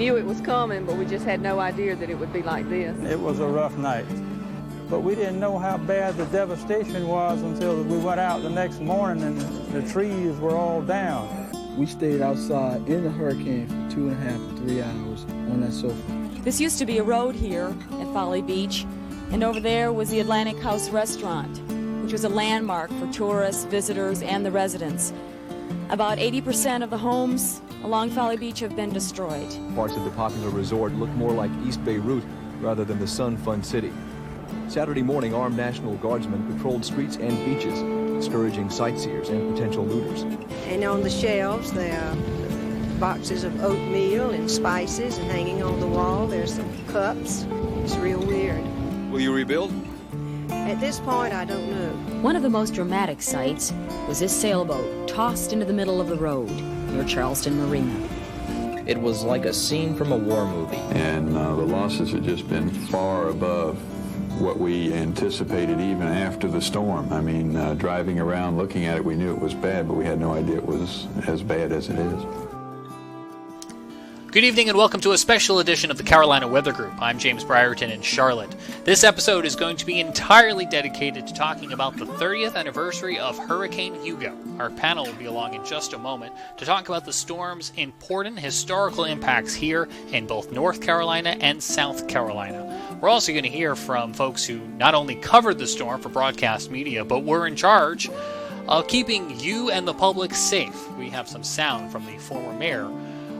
knew it was coming, but we just had no idea that it would be like this. It was a rough night, but we didn't know how bad the devastation was until we went out the next morning and the trees were all down. We stayed outside in the hurricane for 2.5 to 3 hours on that sofa. This used to be a road here at Fowler Beach, and over there was the Atlantic House restaurant, which was a landmark for tourists, visitors, and the residents. About 80% of the homes along Fowler Beach have been destroyed. Parts of the popular resort look more like East Beirut rather than the sun-fun city. Saturday morning, armed National Guardsmen patrolled streets and beaches, discouraging sightseers and potential looters. And on the shelves, there are boxes of oatmeal and spices, and hanging on the wall, there's some cups. It's real weird. Will you rebuild? At this point, I don't know. One of the most dramatic sights was this sailboat tossed into the middle of the road near Charleston Marina. It was like a scene from a war movie. And the losses had just been far above what we anticipated even after the storm. I mean, driving around looking at it, we knew it was bad, but we had no idea it was as bad as it is. Good evening and welcome to a special edition of the Carolina Weather Group. I'm James Brierton in Charlotte. This episode is going to be entirely dedicated to talking about the 30th anniversary of Hurricane Hugo. Our panel will be along in just a moment to talk about the storm's important historical impacts here in both North Carolina and South Carolina. We're also going to hear from folks who not only covered the storm for broadcast media, but were in charge of keeping you and the public safe. We have some sound from the former mayor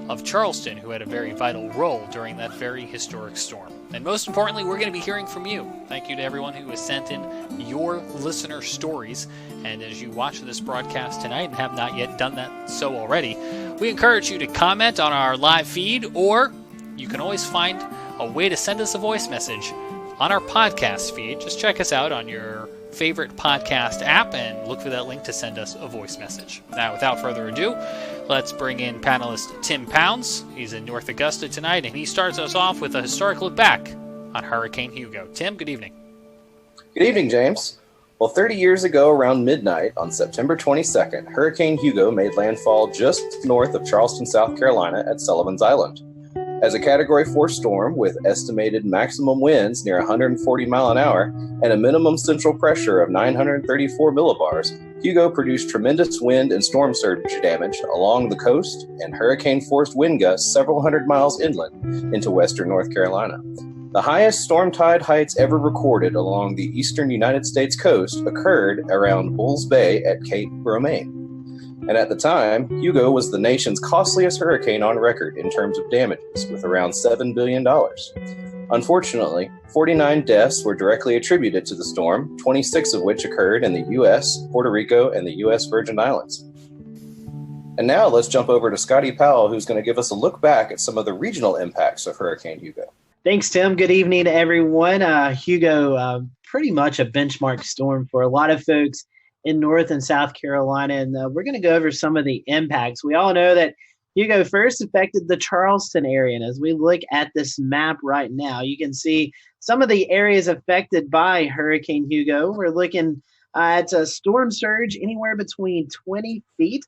of Charleston, who had a very vital role during that very historic storm. And most importantly, we're going to be hearing from you. Thank you to everyone who has sent in your listener stories. And as you watch this broadcast tonight and have not yet done that so already, we encourage you to comment on our live feed, or you can always find a way to send us a voice message on our podcast feed. Just check us out on your favorite podcast app and look for that link to send us a voice message. Now, without further ado, let's bring in panelist Tim Pounds. He's in North Augusta tonight, and he starts us off with a historic look back on Hurricane Hugo. Tim, good evening. Good evening, James. Well, 30 years ago, around midnight on September 22nd, Hurricane Hugo made landfall just north of Charleston, South Carolina at Sullivan's Island. As a Category 4 storm with estimated maximum winds near 140 mile an hour and a minimum central pressure of 934 millibars, Hugo produced tremendous wind and storm surge damage along the coast and hurricane-forced wind gusts several hundred miles inland into western North Carolina. The highest storm tide heights ever recorded along the eastern United States coast occurred around Bulls Bay at Cape Romaine. And at the time, Hugo was the nation's costliest hurricane on record in terms of damages, with around $7 billion. Unfortunately, 49 deaths were directly attributed to the storm, 26 of which occurred in the U.S., Puerto Rico, and the U.S. Virgin Islands. And now let's jump over to Scotty Powell, who's going to give us a look back at some of the regional impacts of Hurricane Hugo. Thanks, Tim. Good evening to everyone. Hugo, pretty much a benchmark storm for a lot of folks in North and South Carolina, and we're going to go over some of the impacts. We all know that Hugo first affected the Charleston area, and as we look at this map right now, you can see some of the areas affected by Hurricane Hugo. We're looking at a storm surge anywhere between 20 feet,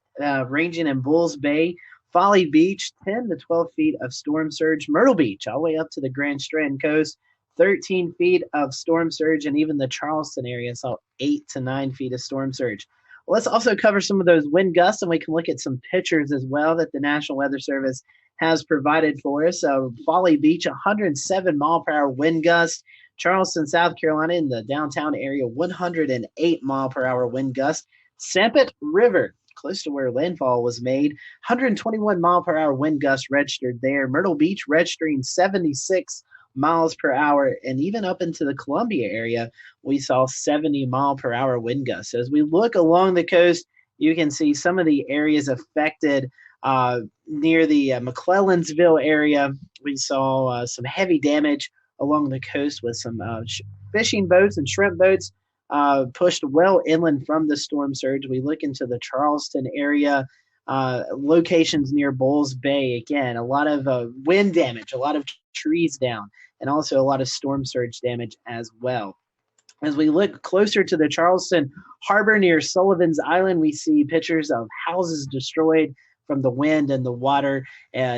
ranging in Bulls Bay, Folly Beach, 10 to 12 feet of storm surge, Myrtle Beach, all the way up to the Grand Strand coast, 13 feet of storm surge, and even the Charleston area saw 8 to 9 feet of storm surge. Well, let's also cover some of those wind gusts, and we can look at some pictures as well that the National Weather Service has provided for us. Folly Beach, 107 mile per hour wind gust. Charleston, South Carolina, in the downtown area, 108 mile per hour wind gust. Sampit River, close to where landfall was made, 121 mile per hour wind gust registered there. Myrtle Beach registering 76 miles per hour, and even up into the Columbia area, we saw 70 mile per hour wind gusts. So as we look along the coast, you can see some of the areas affected near the McClellanville area. We saw some heavy damage along the coast with some fishing boats and shrimp boats pushed well inland from the storm surge. We look into the Charleston area, locations near Bulls Bay. Again, a lot of wind damage, a lot of trees down, and also a lot of storm surge damage as well. As we look closer to the Charleston harbor near Sullivan's Island, we see pictures of houses destroyed from the wind and the water.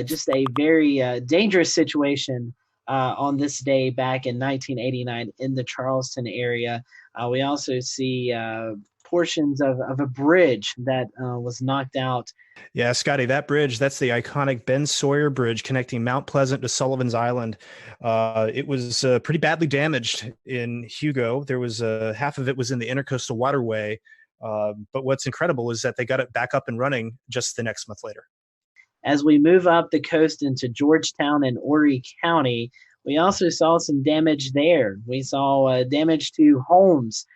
Just a very dangerous situation on this day back in 1989 in the Charleston area. We also see portions of a bridge that was knocked out. Yeah, Scotty, that bridge, that's the iconic Ben Sawyer Bridge connecting Mount Pleasant to Sullivan's Island. It was pretty badly damaged in Hugo. There was half of it was in the Intercoastal Waterway. But what's incredible is that they got it back up and running just the next month later. As we move up the coast into Georgetown and Horry County, we also saw some damage there. We saw damage to homes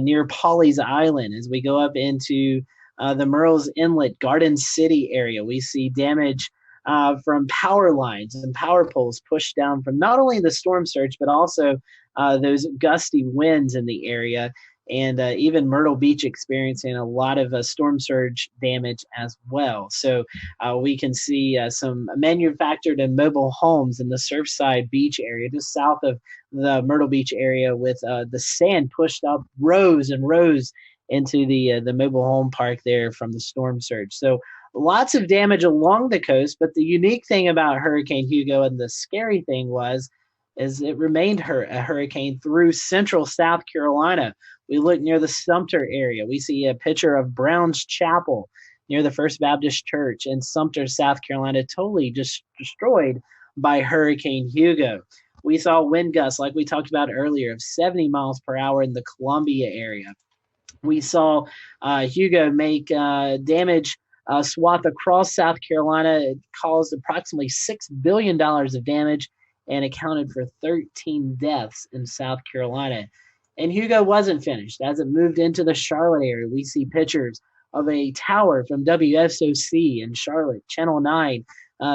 near Pawleys Island. As we go up into the Murrells Inlet, Garden City area, we see damage from power lines and power poles pushed down from not only the storm surge, but also those gusty winds in the area. And even Myrtle Beach experiencing a lot of storm surge damage as well. So we can see some manufactured and mobile homes in the Surfside Beach area, just south of the Myrtle Beach area, with the sand pushed up rows and rows into the mobile home park there from the storm surge. So lots of damage along the coast. But the unique thing about Hurricane Hugo, and the scary thing is it remained a hurricane through central South Carolina. We look near the Sumter area. We see a picture of Brown's Chapel near the First Baptist Church in Sumter, South Carolina, totally just destroyed by Hurricane Hugo. We saw wind gusts, like we talked about earlier, of 70 miles per hour in the Columbia area. We saw Hugo make damage swath across South Carolina. It caused approximately $6 billion of damage and accounted for 13 deaths in South Carolina. And Hugo wasn't finished. As it moved into the Charlotte area, we see pictures of a tower from WSOC in Charlotte, Channel 9,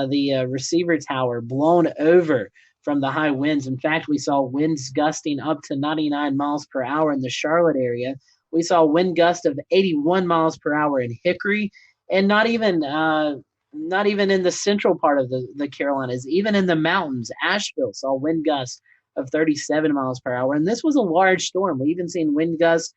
the receiver tower blown over from the high winds. In fact, we saw winds gusting up to 99 miles per hour in the Charlotte area. We saw wind gusts of 81 miles per hour in Hickory, and not even in the central part of the Carolinas, even in the mountains. Asheville saw wind gusts of 37 miles per hour. And this was a large storm. We even seen wind gusts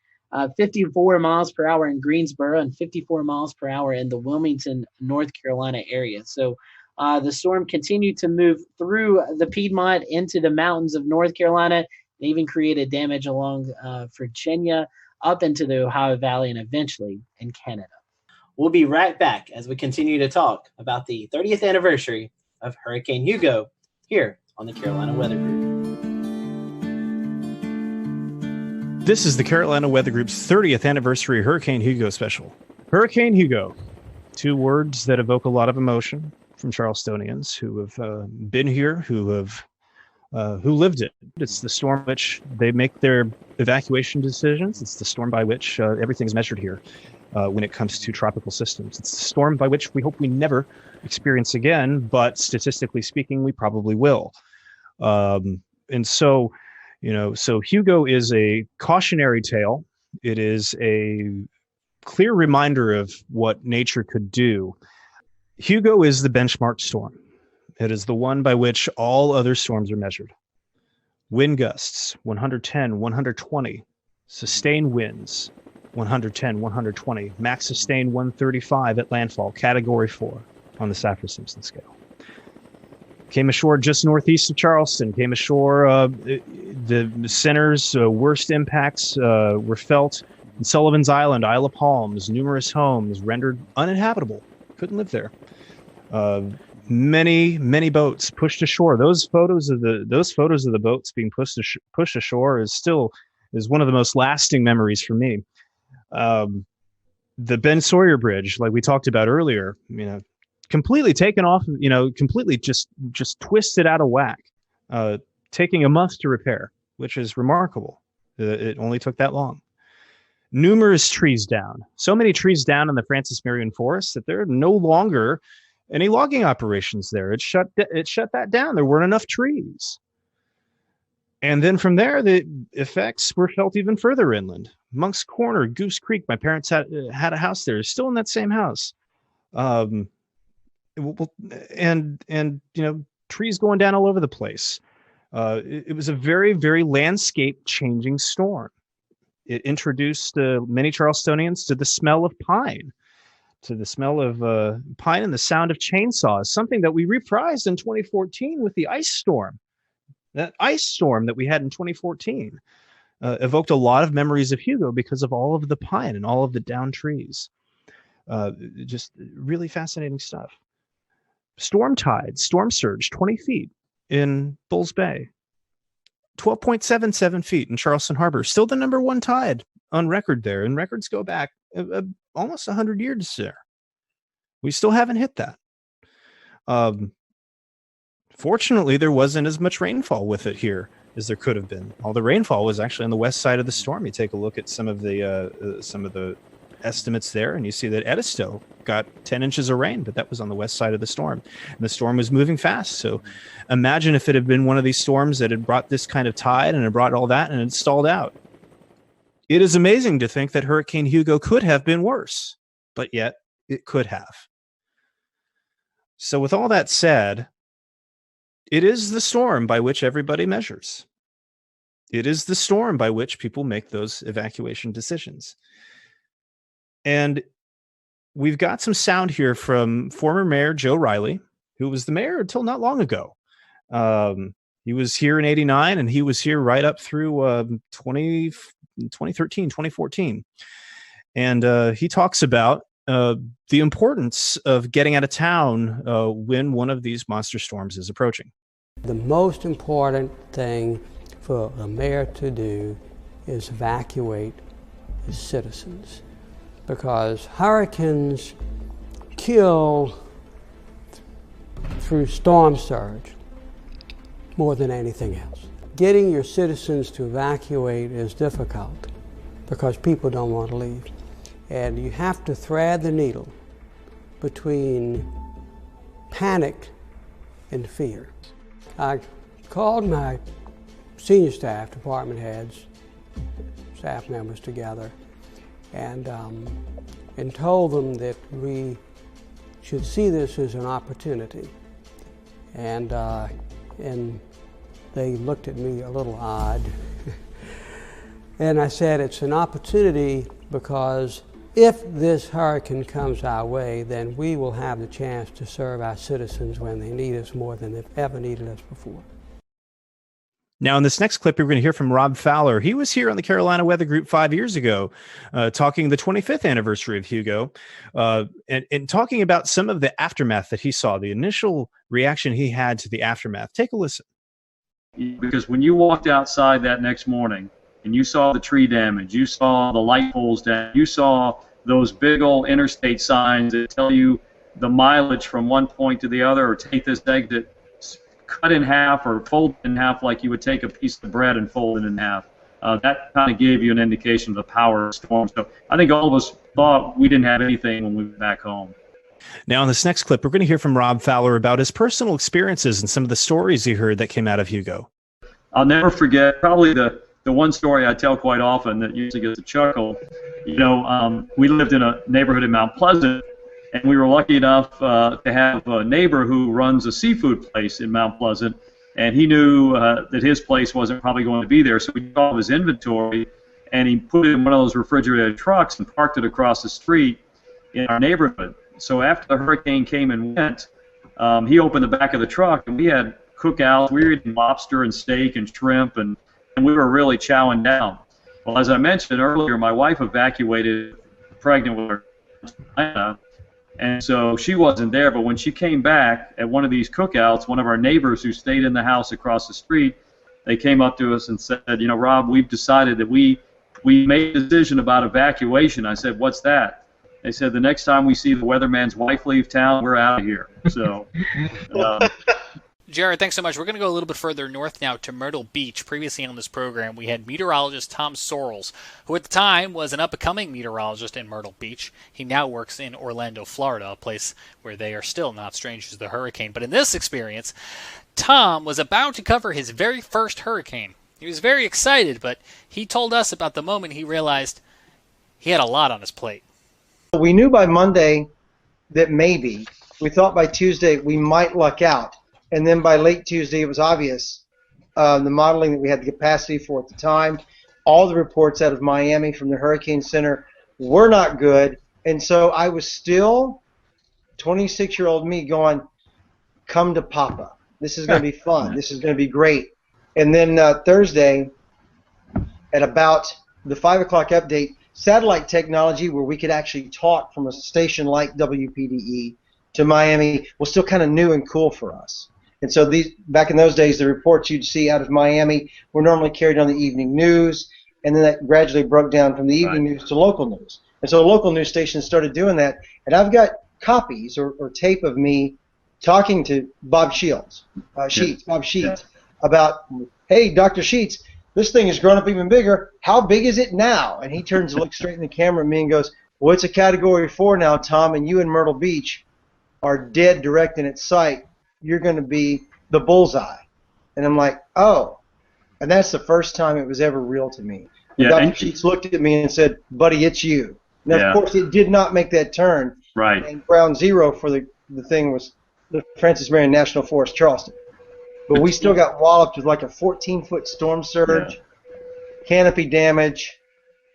54 miles per hour in Greensboro and 54 miles per hour in the Wilmington, North Carolina area. So the storm continued to move through the Piedmont into the mountains of North Carolina, and even created damage along Virginia, up into the Ohio Valley, and eventually in Canada. We'll be right back as we continue to talk about the 30th anniversary of Hurricane Hugo here on the Carolina Weather Group. This is the Carolina Weather Group's 30th anniversary Hurricane Hugo special. Hurricane Hugo, two words that evoke a lot of emotion from Charlestonians who have been here, who lived it. It's the storm which they make their evacuation decisions. It's the storm by which everything's measured here when it comes to tropical systems. It's the storm by which we hope we never experience again, but statistically speaking, we probably will. And so Hugo is a cautionary tale. It is a clear reminder of what nature could do. Hugo is the benchmark storm. It is the one by which all other storms are measured. Wind gusts, 110, 120. Sustained winds, 110, 120. Max sustained 135 at landfall, Category 4 on the Saffir-Simpson scale. Came ashore just northeast of Charleston. Came ashore, the center's worst impacts were felt in Sullivan's Island, Isle of Palms. Numerous homes rendered uninhabitable. Couldn't live there. Many boats pushed ashore. Those photos of the boats being pushed ashore is one of the most lasting memories for me. The Ben Sawyer Bridge, like we talked about earlier, completely taken off, completely just twisted out of whack, taking a month to repair, which is remarkable. It only took that long. Numerous trees down. So many trees down in the Francis Marion Forest that there are no longer any logging operations there. It shut that down. There weren't enough trees. And then from there, the effects were felt even further inland. Monk's Corner, Goose Creek. My parents had a house there. Still in that same house. And trees going down all over the place. It was a very, very landscape changing storm. It introduced many Charlestonians to the smell of pine. to the smell of pine and the sound of chainsaws, something that we reprised in 2014 with the ice storm. That ice storm that we had in 2014 evoked a lot of memories of Hugo because of all of the pine and all of the downed trees. Just really fascinating stuff. Storm tide, storm surge, 20 feet in Bulls Bay. 12.77 feet in Charleston Harbor. Still the number one tide on record there. And records go back almost 100 years there. We still haven't hit that. Fortunately, there wasn't as much rainfall with it here as there could have been. All the rainfall was actually on the west side of the storm. You take a look at some of the estimates there, and you see that Edisto got 10 inches of rain, but that was on the west side of the storm. And the storm was moving fast. So imagine if it had been one of these storms that had brought this kind of tide and it brought all that and it stalled out. It is amazing to think that Hurricane Hugo could have been worse, but yet it could have. So with all that said, it is the storm by which everybody measures. It is the storm by which people make those evacuation decisions. And we've got some sound here from former Mayor Joe Riley, who was the mayor until not long ago. He was here in '89, and he was here right up through 2013, 2014. And he talks about the importance of getting out of town when one of these monster storms is approaching. The most important thing for a mayor to do is evacuate his citizens, because hurricanes kill through storm surge more than anything else. Getting your citizens to evacuate is difficult because people don't want to leave. And you have to thread the needle between panic and fear. I called my senior staff, department heads, staff members together, and told them that we should see this as an opportunity. And they looked at me a little odd. And I said, it's an opportunity because if this hurricane comes our way, then we will have the chance to serve our citizens when they need us more than they've ever needed us before. Now, in this next clip, you're going to hear from Rob Fowler. He was here on the Carolina Weather Group 5 years ago, talking the 25th anniversary of Hugo, and talking about some of the aftermath that he saw, the initial reaction he had to the aftermath. Take a listen. Because when you walked outside that next morning and you saw the tree damage, you saw the light poles down, you saw those big old interstate signs that tell you the mileage from one point to the other, or take this exit, cut in half or fold in half like you would take a piece of bread and fold it in half. That kind of gave you an indication of the power of the storm. So I think all of us thought we didn't have anything when we went back home. Now, in this next clip, we're going to hear from Rob Fowler about his personal experiences and some of the stories he heard that came out of Hugo. I'll never forget, probably the one story I tell quite often that usually gets a chuckle. You know, we lived in a neighborhood in Mount Pleasant, and we were lucky enough to have a neighbor who runs a seafood place in Mount Pleasant, and he knew that his place wasn't probably going to be there, so he took all of his inventory, and he put it in one of those refrigerated trucks and parked it across the street in our neighborhood. So after the hurricane came and went, he opened the back of the truck, and we had cookouts. We were eating lobster and steak and shrimp, and we were really chowing down. Well, as I mentioned earlier, my wife evacuated pregnant with her Atlanta, and so she wasn't there. But when she came back at one of these cookouts, one of our neighbors who stayed in the house across the street, they came up to us and said, you know, Rob, we've decided that we made a decision about evacuation. I said, what's that? They said, the next time we see the weatherman's wife leave town, we're out of here. So, Jared, thanks so much. We're going to go a little bit further north now to Myrtle Beach. Previously on this program, we had meteorologist Tom Sorrells, who at the time was an up-and-coming meteorologist in Myrtle Beach. He now works in Orlando, Florida, a place where they are still not strangers to the hurricane. But in this experience, Tom was about to cover his very first hurricane. He was very excited, but he told us about the moment he realized he had a lot on his plate. We knew by Monday that maybe. We thought by Tuesday we might luck out. And then by late Tuesday, it was obvious, the modeling that we had the capacity for at the time. All the reports out of Miami from the Hurricane Center were not good, And so I was still 26-year-old me going, come to Papa. This is going to be fun. This is going to be great. And then Thursday, at about the 5 o'clock update, satellite technology where we could actually talk from a station like WPDE to Miami was still kind of new and cool for us. And so back in those days, the reports you'd see out of Miami were normally carried on the evening news, and then that gradually broke down from the evening news to local news. And so local news stations started doing that. And I've got copies or tape of me talking to Bob Sheets, about, hey, Dr. Sheets, this thing has grown up even bigger. How big is it now? And he turns to look straight in the camera at me and goes, well, it's a Category 4 now, Tom, and you in Myrtle Beach are dead direct in its sight. You're going to be the bullseye. And I'm like, oh. And that's the first time it was ever real to me. Yeah, Dr. Sheets looked at me and said, buddy, it's you. Now, of course, it did not make that turn. Right. And ground zero for the thing was the Francis Marion National Forest, Charleston. But we still got walloped with like a 14-foot storm surge, canopy damage,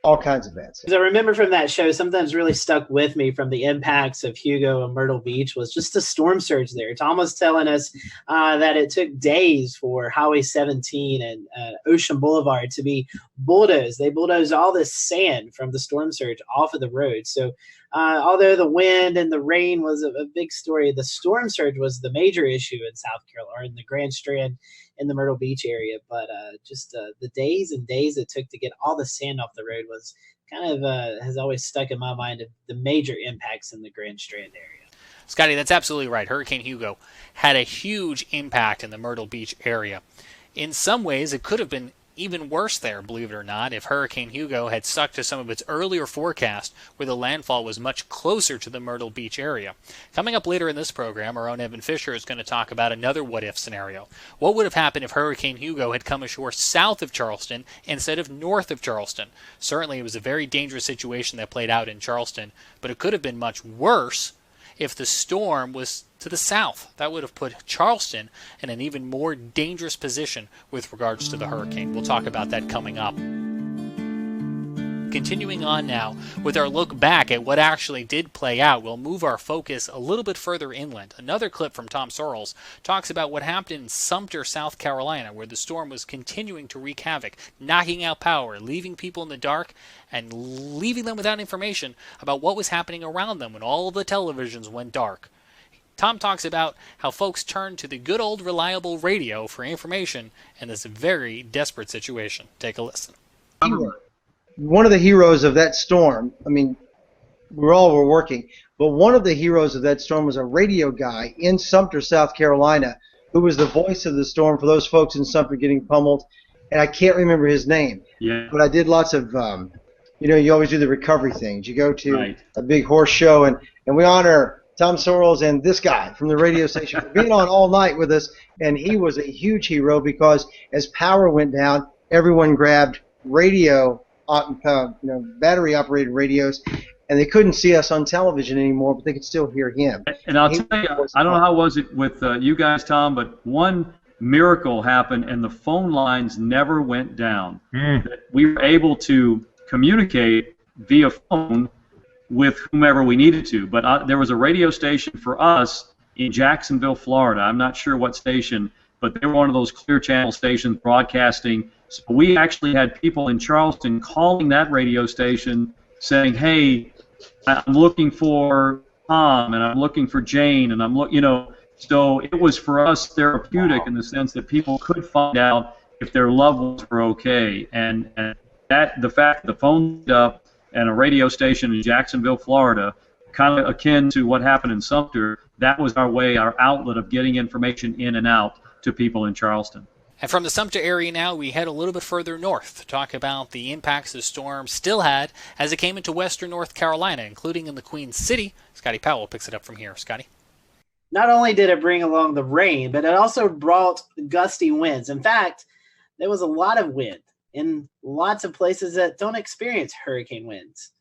all kinds of bad stuff. Because I remember from that show, something that's really stuck with me from the impacts of Hugo and Myrtle Beach was just the storm surge there. Tom was telling us that it took days for Highway 17 and Ocean Boulevard to be bulldozed. They bulldozed all this sand from the storm surge off of the road. So although the wind and the rain was a big story, the storm surge was the major issue in South Carolina, or in the Grand Strand in the Myrtle Beach area. But the days and days it took to get all the sand off the road was kind of has always stuck in my mind of the major impacts in the Grand Strand area. Scotty, that's absolutely right. Hurricane Hugo had a huge impact in the Myrtle Beach area. In some ways, it could have been even worse there, believe it or not, if Hurricane Hugo had stuck to some of its earlier forecast where the landfall was much closer to the Myrtle Beach area. Coming up later in this program, our own Evan Fisher is going to talk about another what-if scenario. What would have happened if Hurricane Hugo had come ashore south of Charleston instead of north of Charleston? Certainly it was a very dangerous situation that played out in Charleston, but it could have been much worse if the storm was to the south. That would have put Charleston in an even more dangerous position with regards to the hurricane. We'll talk about that coming up. Continuing on now with our look back at what actually did play out, we'll move our focus a little bit further inland. Another clip from Tom Sorrells talks about what happened in Sumter, South Carolina, where the storm was continuing to wreak havoc, knocking out power, leaving people in the dark, and leaving them without information about what was happening around them when all of the televisions went dark. Tom talks about how folks turned to the good old reliable radio for information in this very desperate situation. Take a listen. One of the heroes of that storm, I mean, we were working, but one of the heroes of that storm was a radio guy in Sumter, South Carolina, who was the voice of the storm for those folks in Sumter getting pummeled, and I can't remember his name. Yeah. But I did lots of, you always do the recovery things. You go to a big horse show, and we honor Tom Sorrells and this guy from the radio station for being on all night with us, and he was a huge hero because as power went down, everyone grabbed battery-operated radios, and they couldn't see us on television anymore, but they could still hear him. And I'll tell you, I don't know how was it with you guys, Tom, but one miracle happened, and the phone lines never went down. We were able to communicate via phone with whomever we needed to, but there was a radio station for us in Jacksonville, Florida. I'm not sure what station, but they were one of those clear channel stations broadcasting. So we actually had people in Charleston calling that radio station saying, hey, I'm looking for Tom, and I'm looking for Jane, and so it was for us therapeutic in the sense that people could find out if their loved ones were okay, and that the fact that the phone up and a radio station in Jacksonville, Florida, kind of akin to what happened in Sumter, that was our outlet of getting information in and out to people in Charleston. And from the Sumter area now, we head a little bit further north to talk about the impacts the storm still had as it came into western North Carolina, including in the Queen City. Scotty Powell picks it up from here. Scotty? Not only did it bring along the rain, but it also brought gusty winds. In fact, there was a lot of wind in lots of places that don't experience hurricane winds.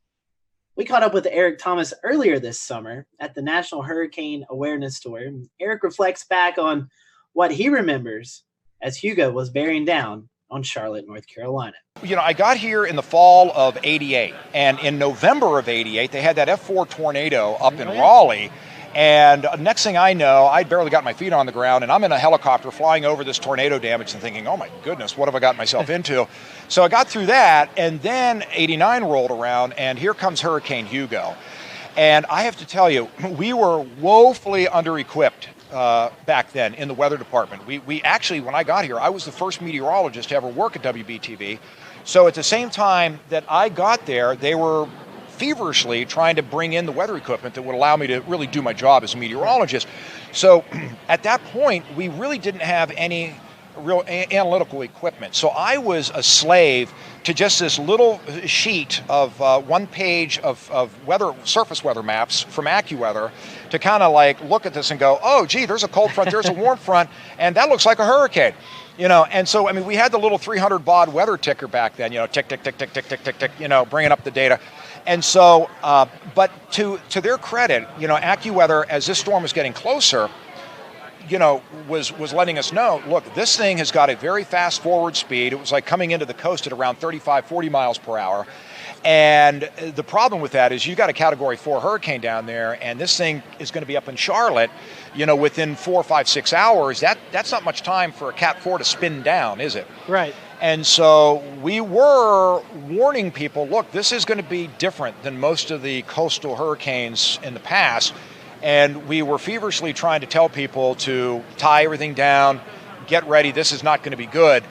We caught up with Eric Thomas earlier this summer at the National Hurricane Awareness Tour. Eric reflects back on what he remembers as Hugo was bearing down on Charlotte, North Carolina. You know, I got here in the fall of '88, and in November of '88, they had that F4 tornado up in Raleigh. And next thing I know, I'd barely got my feet on the ground, and I'm in a helicopter flying over this tornado damage and thinking, oh my goodness, what have I got myself into? So I got through that, and then '89 rolled around, and here comes Hurricane Hugo. And I have to tell you, we were woefully under-equipped back then in the weather department. We actually, when I got here, I was the first meteorologist to ever work at WBTV. So at the same time that I got there, they were feverishly trying to bring in the weather equipment that would allow me to really do my job as a meteorologist. So at that point, we really didn't have any real analytical equipment. So I was a slave to just this little sheet of 1 page of weather, surface weather maps from AccuWeather to kind of like look at this and go, oh, gee, there's a cold front, there's a warm front, and that looks like a hurricane. You know, and so, I mean, we had the little 300 baud weather ticker back then, you know, tick, tick, tick, tick, tick, tick, tick, tick, you know, bringing up the data. And so, but to their credit, you know, AccuWeather, as this storm was getting closer, you know, was letting us know, look, this thing has got a very fast forward speed. It was like coming into the coast at around 35, 40 miles per hour. And the problem with that is you got a Category 4 hurricane down there, and this thing is going to be up in Charlotte, you know, within 4, 5, 6 hours. That's not much time for a Cat 4 to spin down, is it? Right. And so we were warning people, look, this is going to be different than most of the coastal hurricanes in the past. And we were feverishly trying to tell people to tie everything down, get ready, this is not going to be good.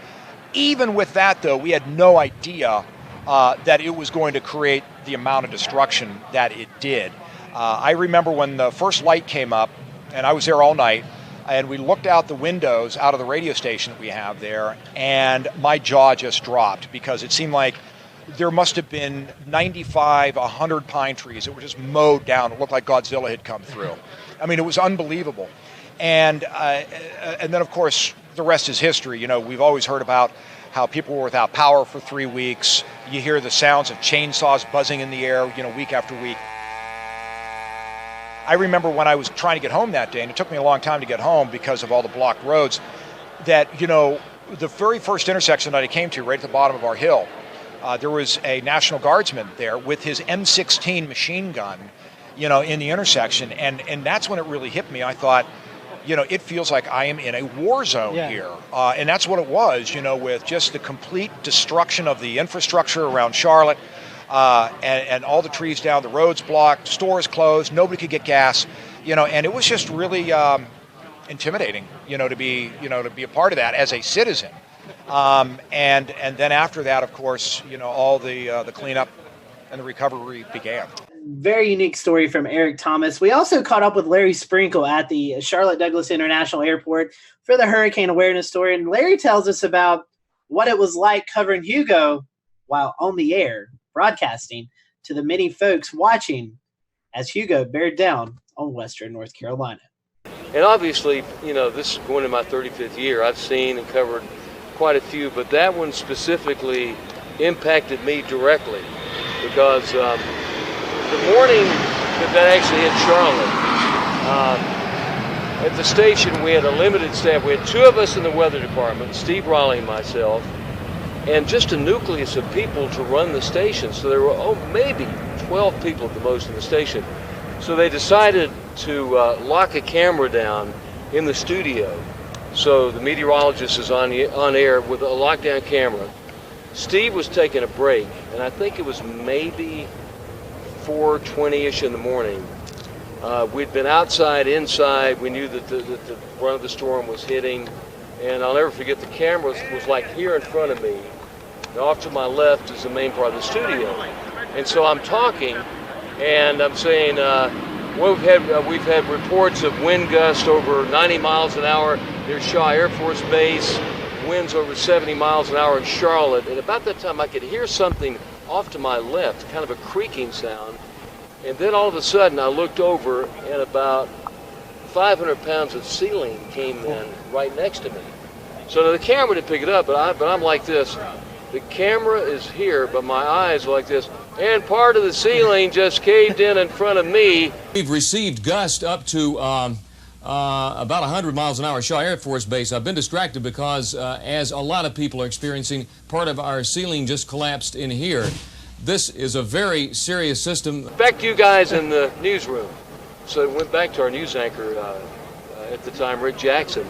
Even with that, though, we had no idea that it was going to create the amount of destruction that it did. I remember when the first light came up, and I was there all night, and we looked out the windows out of the radio station that we have there, and my jaw just dropped because it seemed like there must have been 95, 100 pine trees that were just mowed down. It looked like Godzilla had come through. I mean, it was unbelievable. And then, of course, the rest is history. You know, we've always heard about how people were without power for 3 weeks. You hear the sounds of chainsaws buzzing in the air, you know, week after week. I remember when I was trying to get home that day, and it took me a long time to get home because of all the blocked roads, that, you know, the very first intersection that I came to, right at the bottom of our hill, there was a National Guardsman there with his M16 machine gun, you know, in the intersection. And that's when it really hit me. I thought, you know, it feels like I am in a war zone here. And that's what it was, you know, with just the complete destruction of the infrastructure around Charlotte, and all the trees down, the roads blocked, stores closed, nobody could get gas, you know, and it was just really intimidating, you know, to be a part of that as a citizen. And then after that, of course, you know, all the cleanup and the recovery began. Very unique story from Eric Thomas. We also caught up with Larry Sprinke at the Charlotte Douglas International Airport for the hurricane awareness story. And Larry tells us about what it was like covering Hugo while on the air, broadcasting to the many folks watching as Hugo bared down on western North Carolina. And obviously, you know, this is going to my 35th year. I've seen and covered quite a few, but that one specifically impacted me directly because the morning that actually hit Charlotte, at the station we had a limited staff. We had 2 of us in the weather department, Steve Raleigh and myself, and just a nucleus of people to run the station. So there were maybe 12 people at the most in the station. So they decided to lock a camera down in the studio. So the meteorologist is on air with a lockdown camera. Steve was taking a break, and I think it was maybe 4:20ish in the morning. We'd been outside, inside. We knew that the run of the storm was hitting, and I'll never forget the camera was like here in front of me. And off to my left is the main part of the studio. And so I'm talking, and I'm saying, we've had reports of wind gusts over 90 miles an hour near Shaw Air Force Base, winds over 70 miles an hour in Charlotte. And about that time, I could hear something off to my left, kind of a creaking sound. And then all of a sudden, I looked over, and about 500 pounds of ceiling came in right next to me. So the camera didn't pick it up, but I'm like this. The camera is here, but my eyes are like this. And part of the ceiling just caved in front of me. We've received gusts up to about 100 miles an hour, Shaw Air Force Base. I've been distracted because, as a lot of people are experiencing, part of our ceiling just collapsed in here. This is a very serious system. Back to you guys in the newsroom. So it went back to our news anchor at the time, Rick Jackson.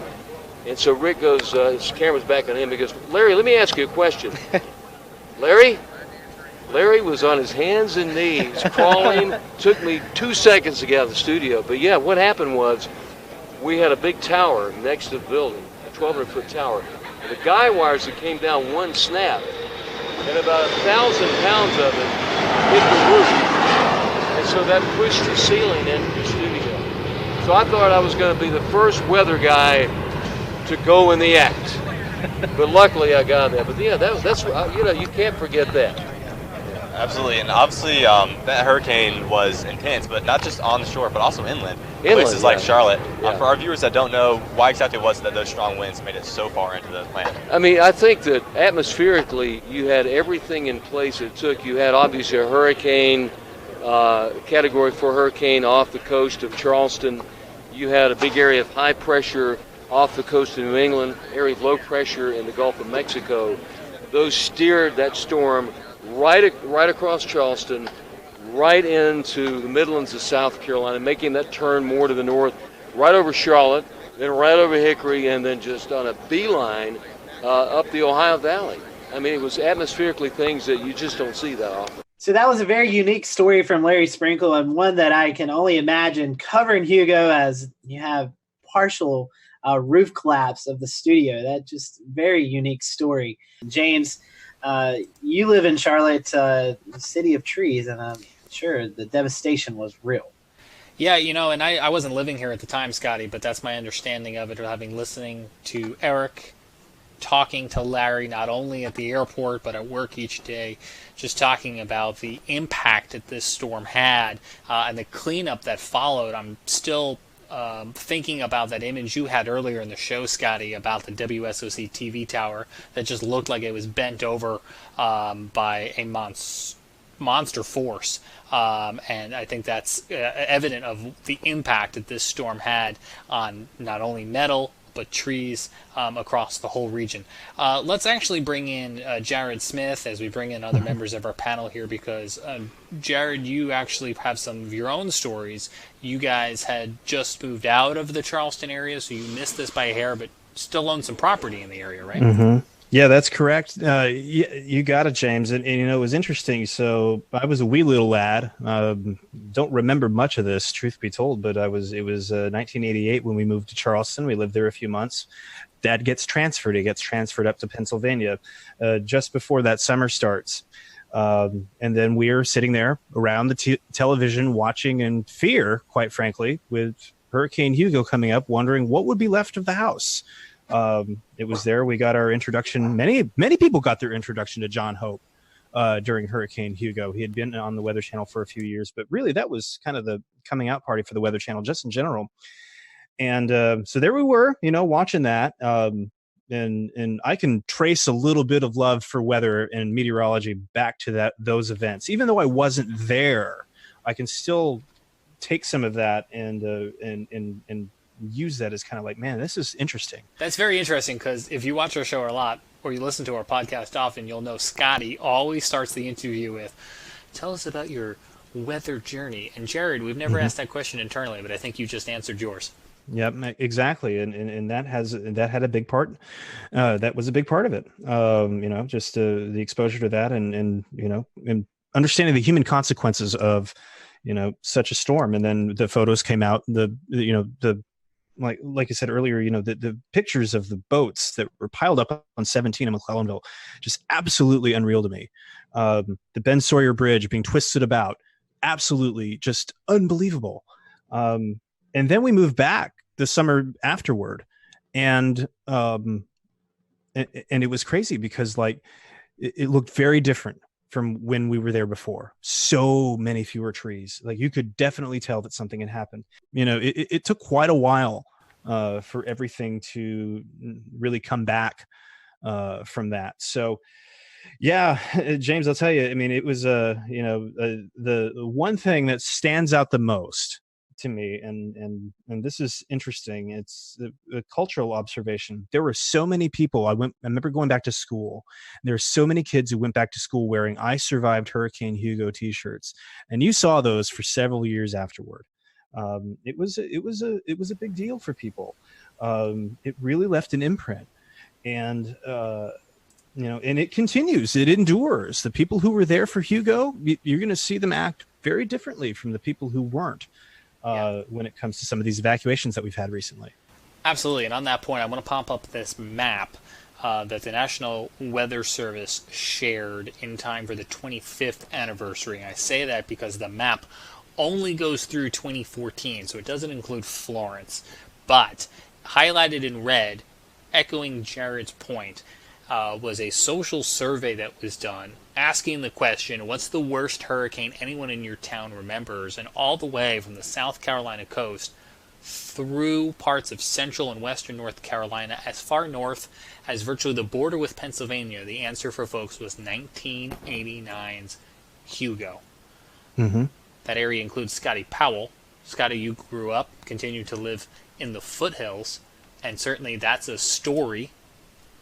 And so Rick goes, his camera's back on him. He goes, Larry, let me ask you a question. Larry was on his hands and knees, crawling. Took me 2 seconds to get out of the studio. But yeah, what happened was we had a big tower next to the building, a 1,200-foot tower. And the guy wires that came down one snap, and about 1,000 pounds of it hit the roof. And so that pushed the ceiling into the studio. So I thought I was going to be the first weather guy to go in the act. But luckily I got there. But yeah, that's you can't forget that. Absolutely, and obviously that hurricane was intense, but not just on the shore, but also inland. Places like Charlotte. For our viewers that don't know, why exactly was it that those strong winds made it so far into the land? I mean, I think that atmospherically, you had everything in place it took. You had obviously a hurricane, Category 4 hurricane off the coast of Charleston. You had a big area of high pressure off the coast of New England, area of low pressure in the Gulf of Mexico. Those steered that storm right across Charleston, right into the midlands of South Carolina, making that turn more to the north, right over Charlotte, then right over Hickory, and then just on a beeline up the Ohio Valley. I mean, it was atmospherically things that you just don't see that often. So that was a very unique story from Larry Sprinke, and one that I can only imagine covering Hugo as you have partial roof collapse of the studio. That just very unique story. James, you live in Charlotte, the city of trees, and I'm sure the devastation was real. Yeah, and I wasn't living here at the time, Scotty, but that's my understanding of it, having listening to Eric, talking to Larry, not only at the airport, but at work each day, just talking about the impact that this storm had and the cleanup that followed. I'm still thinking about that image you had earlier in the show, Scotty, about the WSOC TV tower that just looked like it was bent over by a monster force. And I think that's evident of the impact that this storm had on not only metal, but trees across the whole region. Let's actually bring in Jared Smith as we bring in other members of our panel here, because Jared, you actually have some of your own stories. You guys had just moved out of the Charleston area, so you missed this by a hair, but still own some property in the area, right? Mm-hmm. Yeah, that's correct. You got it, James. And it was interesting. So I was a wee little lad. Don't remember much of this, truth be told, but it was 1988 when we moved to Charleston. We lived there a few months. Dad gets transferred. He gets transferred up to Pennsylvania just before that summer starts. And then we're sitting there around the television watching in fear, quite frankly, with Hurricane Hugo coming up, wondering what would be left of the house. It was there we got our introduction. Many people got their introduction to John Hope during Hurricane Hugo. He had been on the Weather Channel for a few years, but really that was kind of the coming out party for the Weather Channel just in general. And so there we were, watching that. And I can trace a little bit of love for weather and meteorology back to those events. Even though I wasn't there, I can still take some of that and use that as kind of like, man, this is interesting. That's very interesting, because if you watch our show a lot or you listen to our podcast often, you'll know Scotty always starts the interview with, tell us about your weather journey. And Jared, we've never asked that question internally, but I think you just answered yours. Yep, exactly. And that had a big part. That was a big part of it. Just the exposure to that and understanding the human consequences of, such a storm. And then the photos came out, like I said earlier, the pictures of the boats that were piled up on 17 in McClellanville, just absolutely unreal to me. The Ben Sawyer Bridge being twisted about, absolutely just unbelievable. And then we moved back the summer afterward, and it was crazy because it looked very different from when we were there before. So many fewer trees. Like, you could definitely tell that something had happened. It took quite a while for everything to really come back from that. So, yeah, James, I'll tell you, I mean, it was, the one thing that stands out the most to me, and this is interesting. It's a cultural observation. There were so many people. I remember going back to school. There were so many kids who went back to school wearing "I survived Hurricane Hugo" T-shirts, and you saw those for several years afterward. It was a big deal for people. It really left an imprint, and and it continues. It endures. The people who were there for Hugo, you're going to see them act very differently from the people who weren't. When it comes to some of these evacuations that we've had recently. Absolutely, and on that point, I want to pop up this map that the National Weather Service shared in time for the 25th anniversary. I say that because the map only goes through 2014, so it doesn't include Florence. But highlighted in red, echoing Jared's point, was a social survey that was done asking the question, what's the worst hurricane anyone in your town remembers? And all the way from the South Carolina coast through parts of central and western North Carolina, as far north as virtually the border with Pennsylvania, the answer for folks was 1989's Hugo. Mm-hmm. That area includes Scotty Powell. Scotty, you grew up, continued to live in the foothills, and certainly that's a story,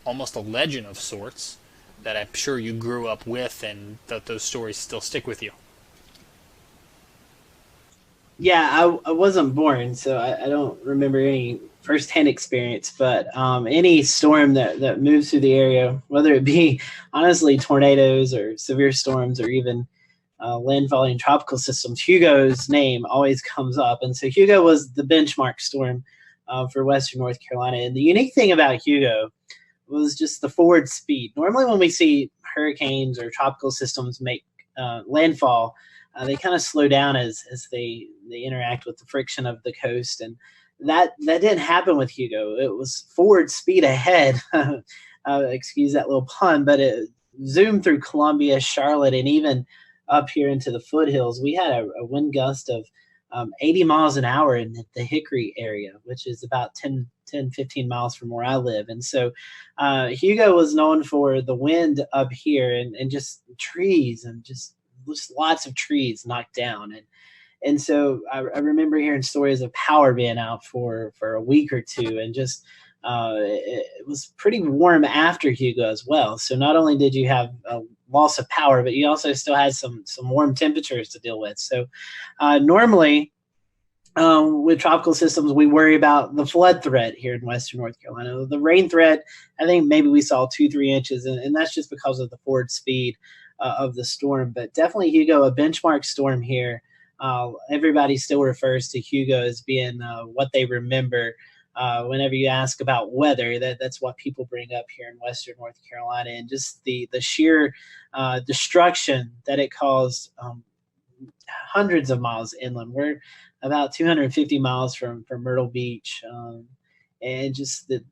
almost a legend of sorts, that I'm sure you grew up with, and that those stories still stick with you. Yeah, I wasn't born, so I don't remember any firsthand experience, but any storm that moves through the area, whether it be, honestly, tornadoes or severe storms or even landfalling tropical systems, Hugo's name always comes up. And so Hugo was the benchmark storm for western North Carolina. And the unique thing about Hugo was just the forward speed. Normally when we see hurricanes or tropical systems make landfall, they kind of slow down as they interact with the friction of the coast. And that didn't happen with Hugo. It was forward speed ahead. Excuse that little pun, but it zoomed through Columbia, Charlotte, and even up here into the foothills. We had a wind gust of 80 miles an hour in the Hickory area, which is about 15 miles from where I live. And so Hugo was known for the wind up here and just trees and just lots of trees knocked down. And so I remember hearing stories of power being out for a week or two, and just it was pretty warm after Hugo as well. So not only did you have a loss of power, but you also still had some warm temperatures to deal with. So normally with tropical systems, we worry about the flood threat here in western North Carolina. The rain threat, I think maybe we saw 2-3 inches, and that's just because of the forward speed of the storm. But definitely Hugo, a benchmark storm here. Everybody still refers to Hugo as being what they remember. Whenever you ask about weather, that's what people bring up here in western North Carolina, and just the sheer destruction that it caused hundreds of miles inland. We're about 250 miles from Myrtle Beach, and just the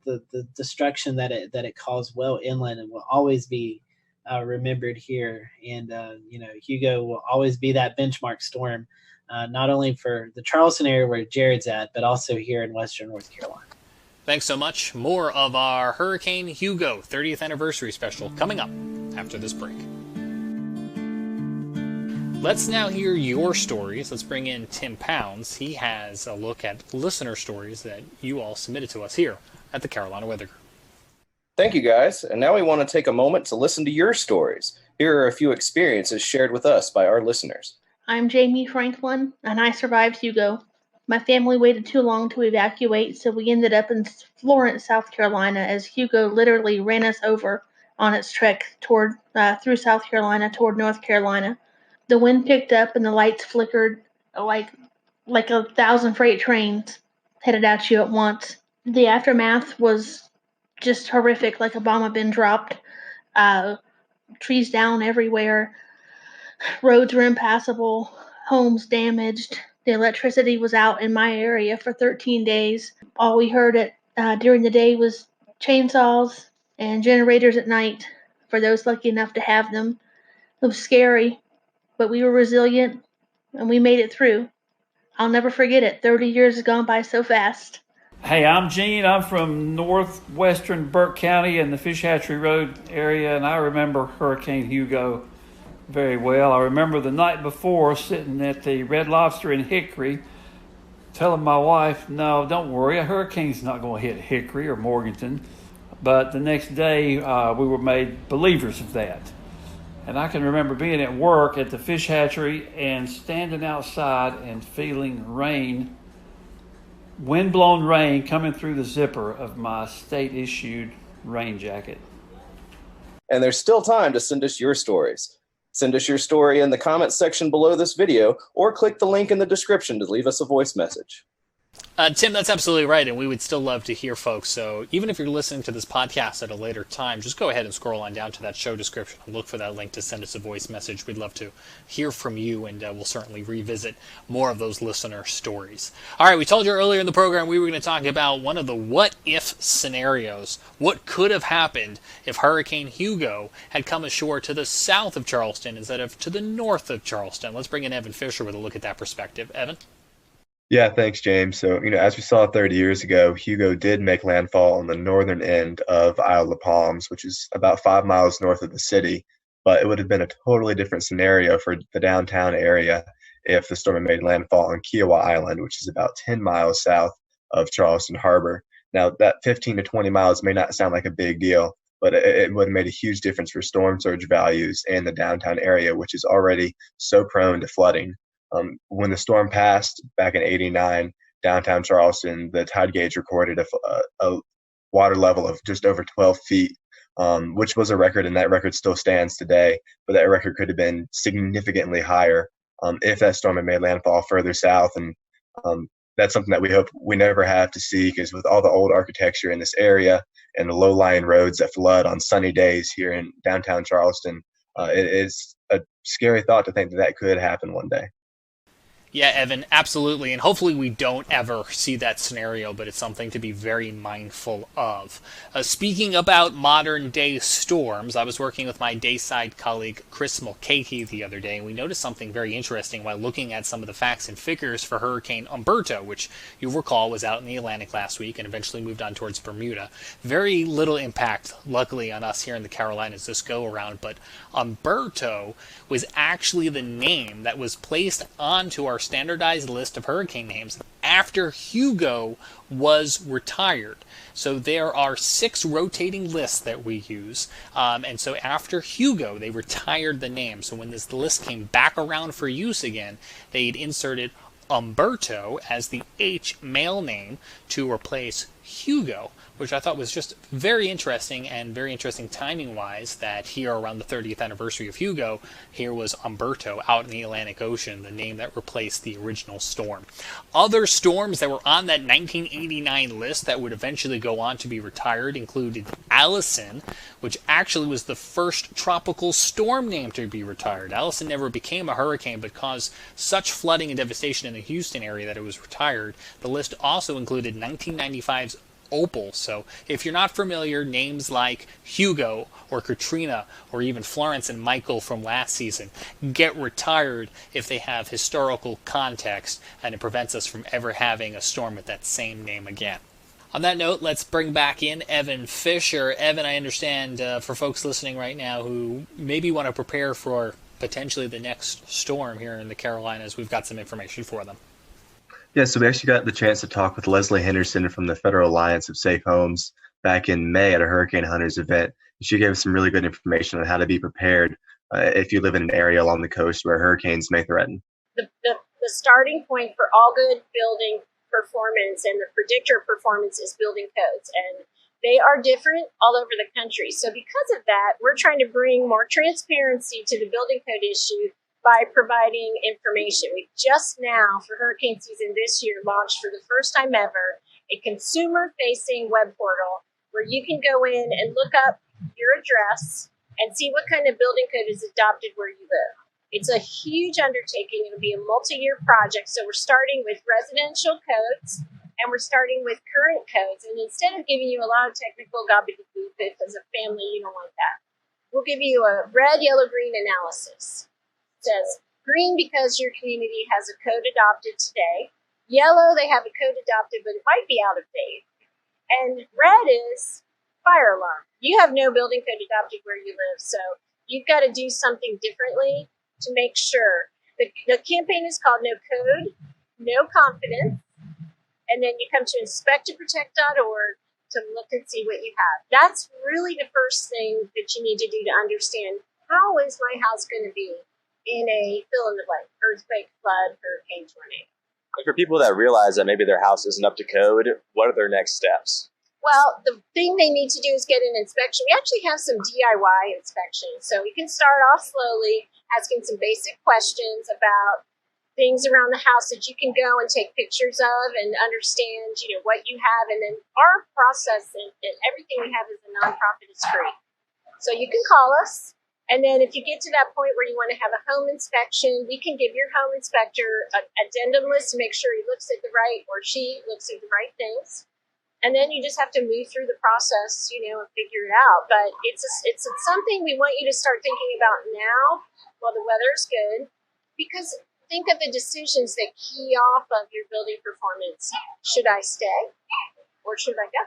destruction that it caused well inland, and will always be remembered here. And Hugo will always be that benchmark storm, not only for the Charleston area where Jared's at, but also here in western North Carolina. Thanks so much. More of our Hurricane Hugo 30th anniversary special coming up after this break. Let's now hear your stories. Let's bring in Tim Pounds. He has a look at listener stories that you all submitted to us here at the Carolina Weather Group. Thank you, guys. And now we want to take a moment to listen to your stories. Here are a few experiences shared with us by our listeners. I'm Jamie Franklin, and I survived Hugo. My family waited too long to evacuate, so we ended up in Florence, South Carolina, as Hugo literally ran us over on its trek through South Carolina toward North Carolina. The wind picked up and the lights flickered like 1,000 freight trains headed at you at once. The aftermath was just horrific, like a bomb had been dropped. Trees down everywhere. Roads were impassable. Homes damaged. The electricity was out in my area for 13 days. All we heard during the day was chainsaws and generators at night for those lucky enough to have them. It was scary, but we were resilient and we made it through. I'll never forget it. 30 years has gone by so fast. Hey, I'm Gene. I'm from northwestern Burke County in the Fish Hatchery Road area, and I remember Hurricane Hugo very well. I remember the night before sitting at the Red Lobster in Hickory, telling my wife, no, don't worry, a hurricane's not going to hit Hickory or Morganton. But the next day, we were made believers of that. And I can remember being at work at the fish hatchery and standing outside and feeling rain, wind-blown rain coming through the zipper of my state-issued rain jacket. And there's still time to send us your stories. Send us your story in the comments section below this video, or click the link in the description to leave us a voice message. Tim, that's absolutely right, and we would still love to hear folks. So even if you're listening to this podcast at a later time, just go ahead and scroll on down to that show description and look for that link to send us a voice message. We'd love to hear from you, and we'll certainly revisit more of those listener stories. All right, we told you earlier in the program we were going to talk about one of the what-if scenarios. What could have happened if Hurricane Hugo had come ashore to the south of Charleston instead of to the north of Charleston? Let's bring in Evan Fisher with a look at that perspective. Evan? Yeah, thanks, James. So, as we saw 30 years ago, Hugo did make landfall on the northern end of Isle of Palms, which is about 5 miles north of the city. But it would have been a totally different scenario for the downtown area if the storm had made landfall on Kiowa Island, which is about 10 miles south of Charleston Harbor. Now, that 15 to 20 miles may not sound like a big deal, but it would have made a huge difference for storm surge values in the downtown area, which is already so prone to flooding. When the storm passed back in '89, downtown Charleston, the tide gauge recorded a water level of just over 12 feet, which was a record, and that record still stands today. But that record could have been significantly higher if that storm had made landfall further south. And that's something that we hope we never have to see, because with all the old architecture in this area and the low-lying roads that flood on sunny days here in downtown Charleston, it is a scary thought to think that that could happen one day. Yeah, Evan, absolutely. And hopefully we don't ever see that scenario, but it's something to be very mindful of. Speaking about modern day storms, I was working with my Dayside colleague Chris Mulcahy the other day, and we noticed something very interesting while looking at some of the facts and figures for Hurricane Umberto, which you'll recall was out in the Atlantic last week and eventually moved on towards Bermuda. Very little impact, luckily, on us here in the Carolinas this go around, but Umberto was actually the name that was placed onto our standardized list of hurricane names after Hugo was retired. So there are 6 rotating lists that we use, and so after Hugo they retired the name. So when this list came back around for use again, they'd inserted Umberto as the H male name to replace Hugo, which I thought was just very interesting, and very interesting timing-wise, that here around the 30th anniversary of Hugo, here was Umberto out in the Atlantic Ocean, the name that replaced the original storm. Other storms that were on that 1989 list that would eventually go on to be retired included Allison, which actually was the first tropical storm name to be retired. Allison never became a hurricane, but caused such flooding and devastation in the Houston area that it was retired. The list also included 1995's Opal. So if you're not familiar, names like Hugo or Katrina or even Florence and Michael from last season get retired if they have historical context, and it prevents us from ever having a storm with that same name again. On that note, let's bring back in Evan Fisher. Evan, I understand for folks listening right now who maybe want to prepare for potentially the next storm here in the Carolinas, we've got some information for them. Yeah, so we actually got the chance to talk with Leslie Henderson from the Federal Alliance of Safe Homes back in May at a Hurricane Hunters event. She gave us some really good information on how to be prepared if you live in an area along the coast where hurricanes may threaten. The starting point for all good building performance and the predictor of performance is building codes, and they are different all over the country. So because of that, we're trying to bring more transparency to the building code issue by providing information. We just now, for hurricane season this year, launched for the first time ever a consumer-facing web portal where you can go in and look up your address and see what kind of building code is adopted where you live. It's a huge undertaking. It'll be a multi-year project. So we're starting with residential codes, and we're starting with current codes. And instead of giving you a lot of technical gobbledygook, if as a family you don't want that, we'll give you a red, yellow, green analysis. Says green because your community has a code adopted today. Yellow, they have a code adopted, but it might be out of date. And red is fire alarm. You have no building code adopted where you live, so you've got to do something differently to make sure. The campaign is called No Code, No Confidence, and then you come to inspecttoprotect.org to look and see what you have. That's really the first thing that you need to do to understand, how is my house going to be in a fill-in-the-blank, earthquake, flood, hurricane, tornado. And for people that realize that maybe their house isn't up to code, what are their next steps? Well, the thing they need to do is get an inspection. We actually have some DIY inspections. So you can start off slowly, asking some basic questions about things around the house that you can go and take pictures of and understand, what you have. And then our process and everything we have as a nonprofit is free. So you can call us. And then if you get to that point where you want to have a home inspection, we can give your home inspector an addendum list to make sure he looks at the right, or she looks at the right things. And then you just have to move through the process, and figure it out. But it's something we want you to start thinking about now while the weather is good, because think of the decisions that key off of your building performance. Should I stay or should I go?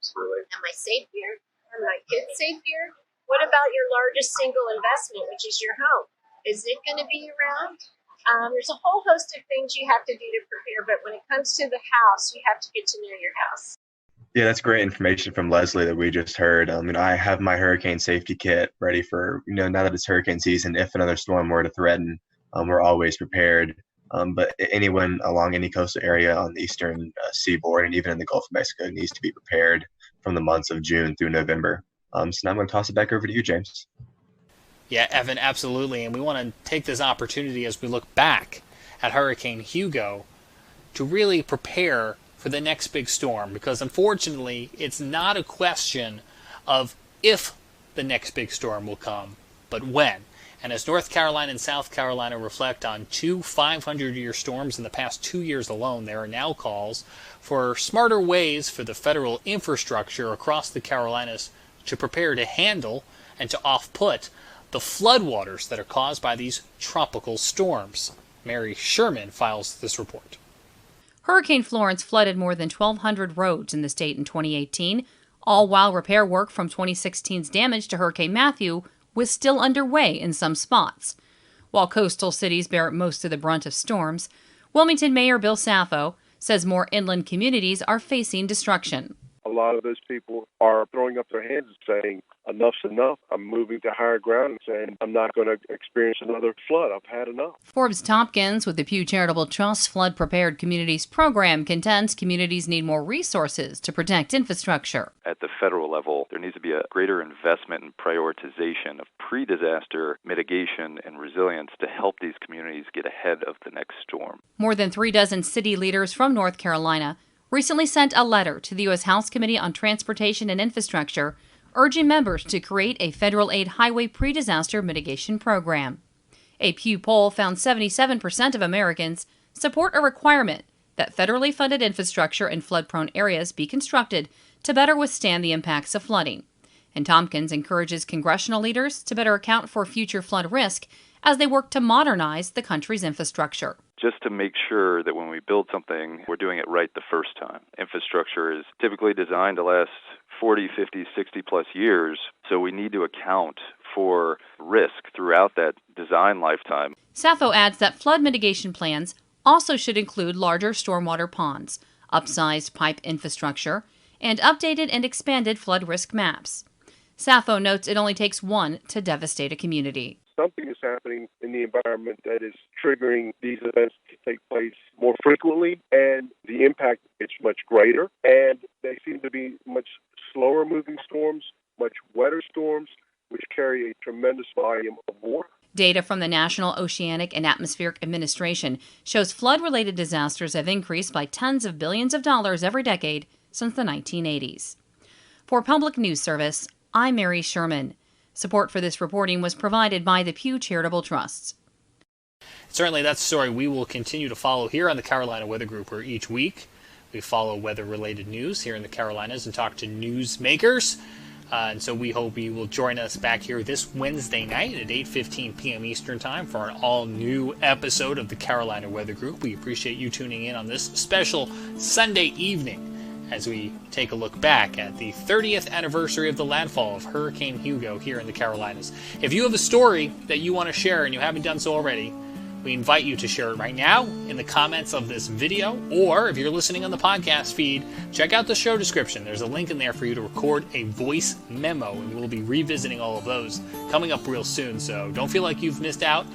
Absolutely. Am I safe here? Are my kids safe here? What about your largest single investment, which is your home? Is it going to be around? There's a whole host of things you have to do to prepare, but when it comes to the house, you have to get to know your house. Yeah, that's great information from Leslie that we just heard. I have my hurricane safety kit ready for, now that it's hurricane season, if another storm were to threaten, we're always prepared. But anyone along any coastal area on the eastern seaboard and even in the Gulf of Mexico needs to be prepared from the months of June through November. So now I'm going to toss it back over to you, James. Yeah, Evan, absolutely. And we want to take this opportunity as we look back at Hurricane Hugo to really prepare for the next big storm, because unfortunately it's not a question of if the next big storm will come, but when. And as North Carolina and South Carolina reflect on two 500-year storms in the past 2 years alone, there are now calls for smarter ways for the federal infrastructure across the Carolinas to prepare to handle and to off-put the floodwaters that are caused by these tropical storms. Mary Sherman files this report. Hurricane Florence flooded more than 1,200 roads in the state in 2018, all while repair work from 2016's damage to Hurricane Matthew was still underway in some spots. While coastal cities bear most of the brunt of storms, Wilmington Mayor Bill Saffo says more inland communities are facing destruction. A lot of those people are throwing up their hands and saying, enough's enough. I'm moving to higher ground and saying, I'm not going to experience another flood. I've had enough. Forbes Tompkins with the Pew Charitable Trust Flood Prepared Communities program contends communities need more resources to protect infrastructure. At the federal level, there needs to be a greater investment and prioritization of pre-disaster mitigation and resilience to help these communities get ahead of the next storm. More than 36 city leaders from North Carolina recently sent a letter to the U.S. House Committee on Transportation and Infrastructure urging members to create a federal aid highway pre-disaster mitigation program. A Pew poll found 77% of Americans support a requirement that federally funded infrastructure in flood-prone areas be constructed to better withstand the impacts of flooding. And Tompkins encourages congressional leaders to better account for future flood risk as they work to modernize the country's infrastructure. Just to make sure that when we build something, we're doing it right the first time. Infrastructure is typically designed to last 40, 50, 60 plus years, so we need to account for risk throughout that design lifetime. Saffo adds that flood mitigation plans also should include larger stormwater ponds, upsized pipe infrastructure, and updated and expanded flood risk maps. Saffo notes it only takes one to devastate a community. Something is happening in the environment that is triggering these events to take place more frequently, and the impact is much greater, and they seem to be much slower moving storms, much wetter storms, which carry a tremendous volume of water. Data from the National Oceanic and Atmospheric Administration shows flood-related disasters have increased by tens of billions of dollars every decade since the 1980s. For Public News Service, I'm Mary Sherman. Support for this reporting was provided by the Pew Charitable Trusts. Certainly that's a story we will continue to follow here on the Carolina Weather Group, where each week we follow weather-related news here in the Carolinas and talk to newsmakers. And so we hope you will join us back here this Wednesday night at 8:15 p.m. Eastern Time for an all-new episode of the Carolina Weather Group. We appreciate you tuning in on this special Sunday evening as we take a look back at the 30th anniversary of the landfall of Hurricane Hugo here in the Carolinas. If you have a story that you want to share and you haven't done so already, We invite you to share it right now in the comments of this video, or if you're listening on the podcast feed, check out the show description. There's a link in there for you to record a voice memo, and we'll be revisiting all of those coming up real soon, so don't feel like you've missed out.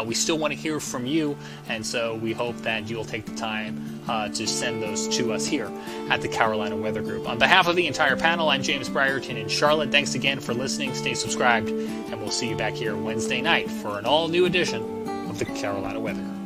We still want to hear from you, and so we hope that you'll take the time to send those to us here at the Carolina Weather Group. On behalf of the entire panel, I'm James Brierton in Charlotte. Thanks again for listening. Stay subscribed, and we'll see you back here Wednesday night for an all-new edition of the Carolina Weather Group.